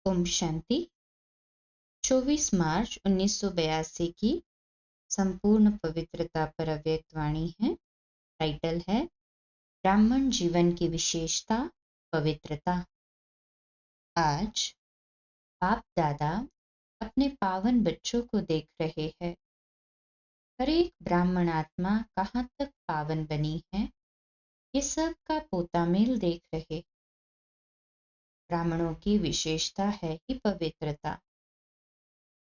ओम शांति। 24 मार्च 1982 की संपूर्ण पवित्रता पर अव्यक्त वाणी है। टाइटल है ब्राह्मण जीवन की विशेषता पवित्रता। आज बाप दादा अपने पावन बच्चों को देख रहे हैं। हर एक ब्राह्मण आत्मा कहाँ तक पावन बनी है, ये सब का पोतामेल देख रहे। ब्राह्मणों की विशेषता है ही पवित्रता।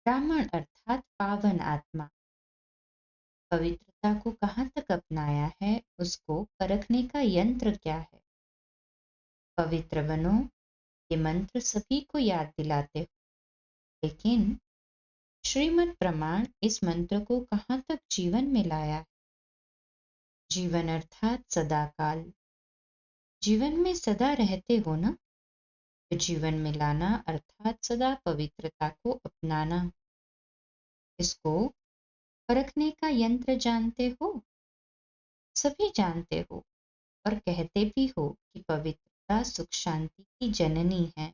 ब्राह्मण अर्थात पावन आत्मा पवित्रता को कहाँ तक अपनाया है, उसको परखने का यंत्र क्या है। पवित्र बनो, ये मंत्र सभी को याद दिलाते हो, लेकिन श्रीमद् प्रमाण इस मंत्र को कहाँ तक जीवन में लाया है। जीवन अर्थात सदाकाल। जीवन में सदा रहते हो ना, तो जीवन में लाना अर्थात सदा पवित्रता को अपनाना। इसको परखने का यंत्र जानते हो, सभी जानते हो और कहते भी हो कि पवित्रता सुख शांति की जननी है।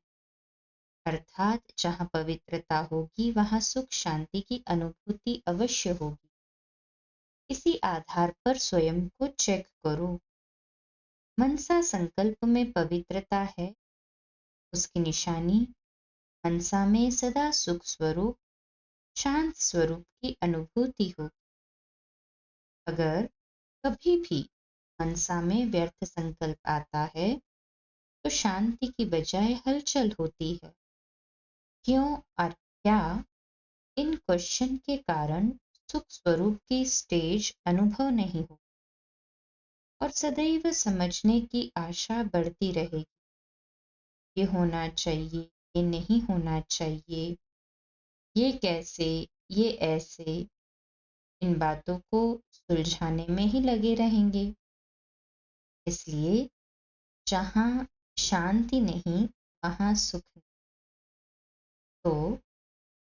अर्थात जहाँ पवित्रता होगी वहाँ सुख शांति की अनुभूति अवश्य होगी। इसी आधार पर स्वयं को चेक करो। मनसा संकल्प में पवित्रता है, उसकी निशानी मनसा में सदा सुख स्वरूप शांत स्वरूप की अनुभूति हो। अगर कभी भी मनसा में व्यर्थ संकल्प आता है तो शांति की बजाय हलचल होती है। क्यों और क्या? इन क्वेश्चन के कारण सुख स्वरूप की स्टेज अनुभव नहीं हो और सदैव समझने की आशा बढ़ती रहेगी। ये होना चाहिए, ये नहीं होना चाहिए, ये कैसे, ये ऐसे, इन बातों को सुलझाने में ही लगे रहेंगे। इसलिए जहाँ शांति नहीं वहाँ सुख नहीं। तो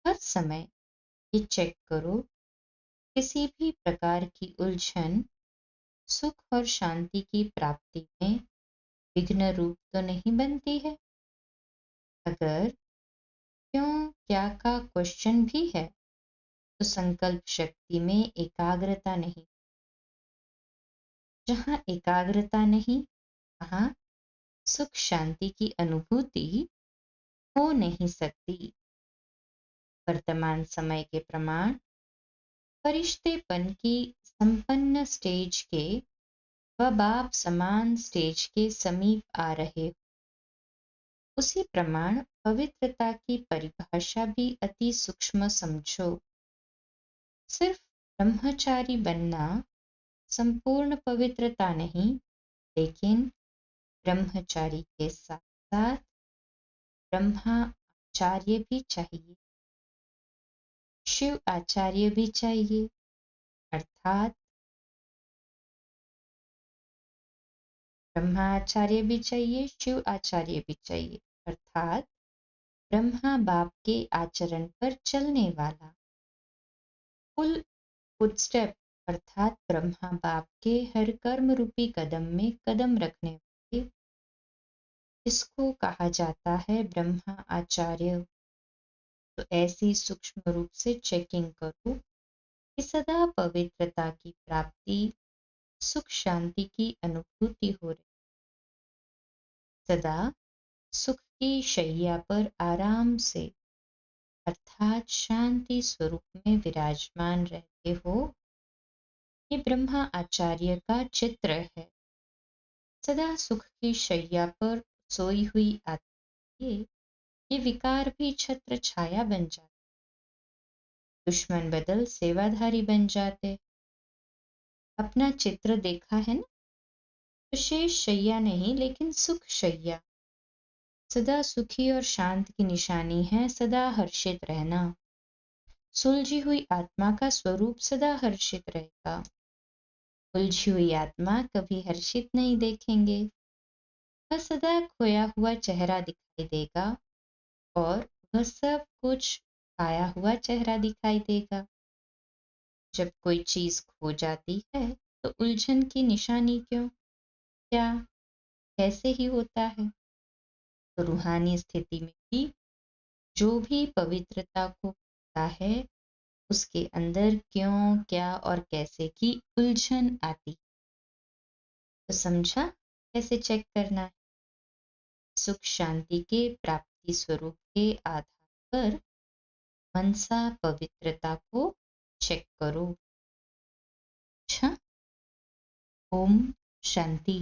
हर समय ये चेक करो, किसी भी प्रकार की उलझन सुख और शांति की प्राप्ति में विघ्न रूप तो नहीं बनती है। अगर क्यों क्या का क्वेश्चन भी है तो संकल्प शक्ति में एकाग्रता नहीं। जहाँ एकाग्रता नहीं वहाँ सुख शांति की अनुभूति हो नहीं सकती। वर्तमान समय के प्रमाण फरिश्तेपन की संपन्न स्टेज के व बाप समान स्टेज के समीप आ रहे। उसी प्रमाण पवित्रता की परिभाषा भी अति सूक्ष्म समझो। सिर्फ ब्रह्मचारी बनना संपूर्ण पवित्रता नहीं, लेकिन ब्रह्मचारी के साथ साथ ब्रह्माचार्य भी चाहिए, शिव आचार्य भी चाहिए। अर्थात ब्रह्माचार्य भी चाहिए, शिव आचार्य भी चाहिए। अर्थात ब्रह्मा बाप के आचरण पर चलने वाला, फुल फुटस्टेप अर्थात ब्रह्मा बाप के हर कर्म रूपी कदम में कदम रखने वाले, इसको कहा जाता है ब्रह्मा आचार्य। तो ऐसी सूक्ष्म रूप से चेकिंग करो कि सदा पवित्रता की प्राप्ति सुख शांति की अनुभूति हो रही। सदा सुख की शैया पर आराम से अर्थात शांति स्वरूप में विराजमान रहते हो। ये ब्रह्मा आचार्य का चित्र है। सदा सुख की शैया पर सोई हुई आत्मा, ये विकार भी छत्र छाया बन जाते, दुश्मन बदल सेवाधारी बन जाते। अपना चित्र देखा है ना, तो शेष शैया नहीं लेकिन सुख शैया। सदा सुखी और शांत की निशानी है सदा हर्षित रहना। सुलझी हुई आत्मा का स्वरूप सदा हर्षित रहेगा। उलझी हुई आत्मा कभी हर्षित नहीं देखेंगे। वह सदा खोया हुआ चेहरा दिखाई देगा और वह सब कुछ पाया हुआ चेहरा दिखाई देगा। जब कोई चीज खो जाती है तो उलझन की निशानी क्यों, क्या, कैसे ही होता है। तो रूहानी स्थिति में भी जो भी पवित्रता को पाता है उसके अंदर क्यों, क्या और कैसे की उलझन आती। तो समझा कैसे चेक करना है? सुख शांति के प्राप्ति स्वरूप के आधार पर मनसा पवित्रता को चेक करो। अच्छा, ओम शांति।